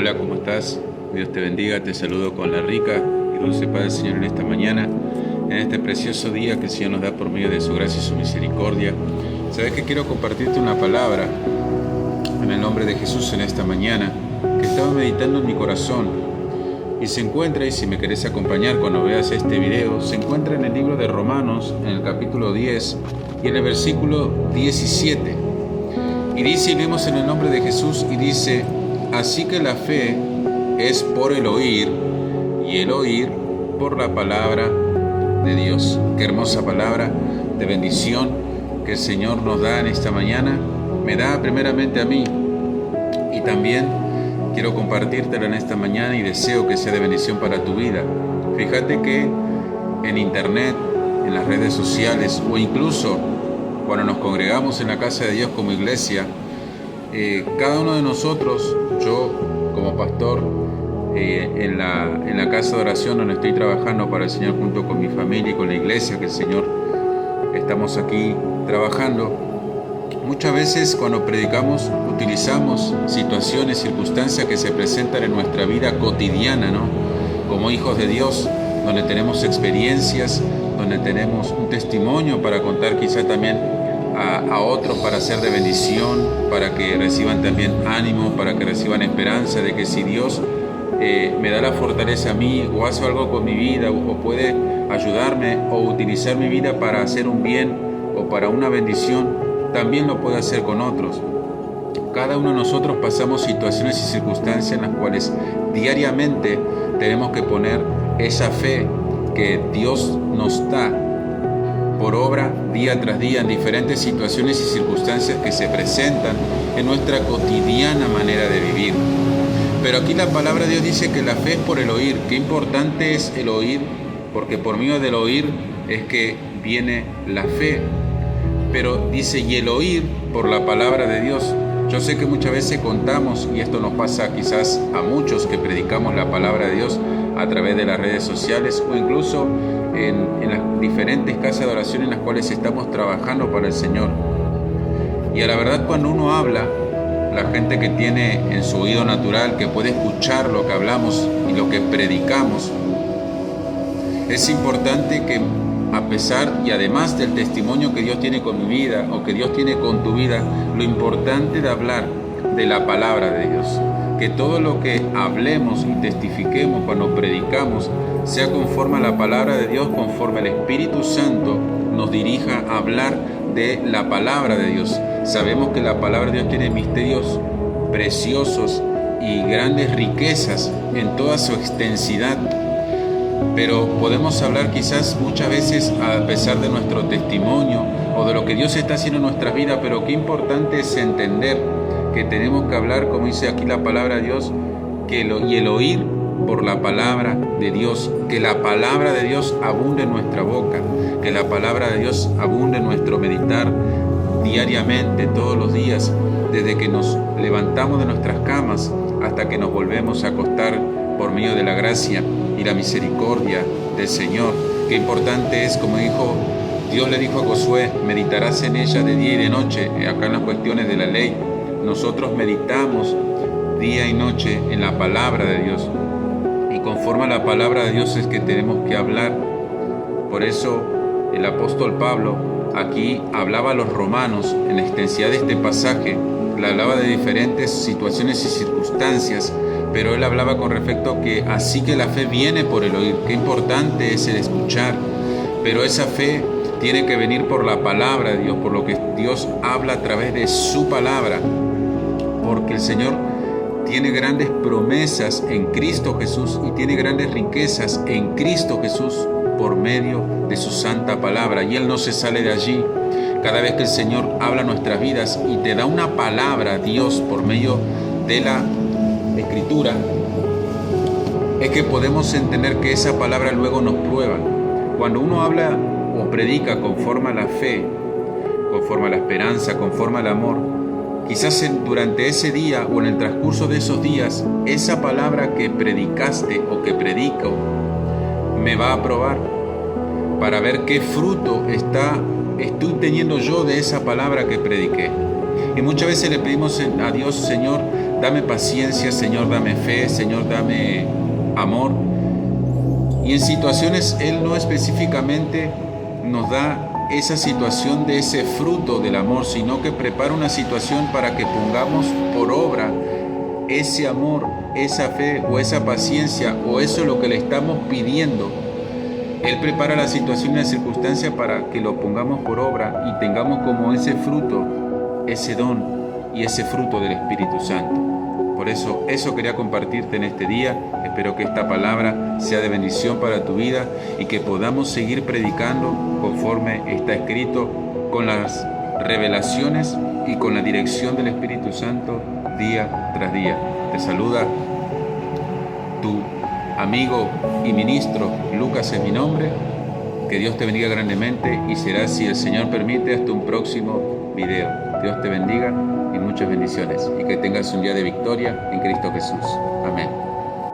Hola, ¿cómo estás? Dios te bendiga, te saludo con la rica y dulce paz del Señor en esta mañana, en este precioso día que el Señor nos da por medio de su gracia y su misericordia. Sabes que quiero compartirte una palabra en el nombre de Jesús en esta mañana, que estaba meditando en mi corazón y se encuentra, y si me querés acompañar cuando veas este video, se encuentra en el libro de Romanos, en el capítulo 10 y en el versículo 17. Y dice, y leemos en el nombre de Jesús, y dice: así que la fe es por el oír, y el oír por la palabra de Dios. Qué hermosa palabra de bendición que el Señor nos da en esta mañana. Me da primeramente a mí, y también quiero compartírtela en esta mañana y deseo que sea de bendición para tu vida. Fíjate que en internet, en las redes sociales, o incluso cuando nos congregamos en la casa de Dios como iglesia, cada uno de nosotros, yo como pastor en la casa de oración donde estoy trabajando para el Señor junto con mi familia y con la iglesia que el Señor estamos aquí trabajando, muchas veces cuando predicamos utilizamos situaciones, circunstancias que se presentan en nuestra vida cotidiana, ¿no? Como hijos de Dios, donde tenemos experiencias, donde tenemos un testimonio para contar quizá también a otros, para ser de bendición, para que reciban también ánimo, para que reciban esperanza de que si Dios me da la fortaleza a mí, o hace algo con mi vida, o puede ayudarme o utilizar mi vida para hacer un bien o para una bendición, también lo puede hacer con otros. Cada uno de nosotros pasamos situaciones y circunstancias en las cuales diariamente tenemos que poner esa fe que Dios nos da por obra día tras día en diferentes situaciones y circunstancias que se presentan en nuestra cotidiana manera de vivir. Pero aquí la palabra de Dios dice que la fe es por el oír. Qué importante es el oír, porque por medio del oír es que viene la fe. Pero dice, y el oír por la palabra de Dios. Yo sé que muchas veces contamos, y esto nos pasa quizás a muchos que predicamos la palabra de Dios a través de las redes sociales o incluso en las diferentes casas de oración en las cuales estamos trabajando para el Señor. Y a la verdad, cuando uno habla, la gente que tiene en su oído natural, que puede escuchar lo que hablamos y lo que predicamos, es importante que, a pesar y además del testimonio que Dios tiene con mi vida o que Dios tiene con tu vida, lo importante de hablar de la palabra de Dios, que todo lo que hablemos y testifiquemos cuando predicamos sea conforme a la palabra de Dios, conforme el Espíritu Santo nos dirija a hablar de la palabra de Dios. Sabemos que la palabra de Dios tiene misterios preciosos y grandes riquezas en toda su extensidad, pero podemos hablar quizás muchas veces a pesar de nuestro testimonio o de lo que Dios está haciendo en nuestras vidas, pero qué importante es entender que tenemos que hablar, como dice aquí la palabra de Dios, y el oír por la palabra de Dios, que la palabra de Dios abunde en nuestra boca, que la palabra de Dios abunde en nuestro meditar diariamente, todos los días, desde que nos levantamos de nuestras camas hasta que nos volvemos a acostar por medio de la gracia y la misericordia del Señor. Qué importante es, como Dios le dijo a Josué, meditarás en ella de día y de noche. Acá en las cuestiones de la ley, nosotros meditamos día y noche en la palabra de Dios, y conforme a la palabra de Dios es que tenemos que hablar. Por eso el apóstol Pablo aquí hablaba a los romanos en la extensidad de este pasaje, le hablaba de diferentes situaciones y circunstancias, pero él hablaba con respecto a que así que la fe viene por el oír. Qué importante es el escuchar, pero esa fe tiene que venir por la palabra de Dios, por lo que Dios habla a través de su palabra, porque el Señor tiene grandes promesas en Cristo Jesús y tiene grandes riquezas en Cristo Jesús por medio de su santa palabra, y Él no se sale de allí. Cada vez que el Señor habla a nuestras vidas y te da una palabra, Dios, por medio de la Escritura, es que podemos entender que esa palabra luego nos prueba. Cuando uno habla o predica conforme a la fe, conforme a la esperanza, conforme al amor, quizás durante ese día o en el transcurso de esos días, esa palabra que predicaste o que predico me va a probar para ver qué fruto estoy teniendo yo de esa palabra que prediqué. Y muchas veces le pedimos a Dios: Señor, dame paciencia, Señor, dame fe, Señor, dame amor. Y en situaciones Él no específicamente nos da esa situación de ese fruto del amor, sino que prepara una situación para que pongamos por obra ese amor, esa fe o esa paciencia o eso es lo que le estamos pidiendo. Él prepara la situación y la circunstancia para que lo pongamos por obra y tengamos como ese fruto, ese don y ese fruto del Espíritu Santo. Por eso quería compartirte en este día. Espero que esta palabra sea de bendición para tu vida y que podamos seguir predicando conforme está escrito, con las revelaciones y con la dirección del Espíritu Santo día tras día. Te saluda tu amigo y ministro Lucas es mi nombre. Que Dios te bendiga grandemente y será, si el Señor permite, hasta un próximo video. Dios te bendiga y muchas bendiciones y que tengas un día de victoria en Cristo Jesús. Amén.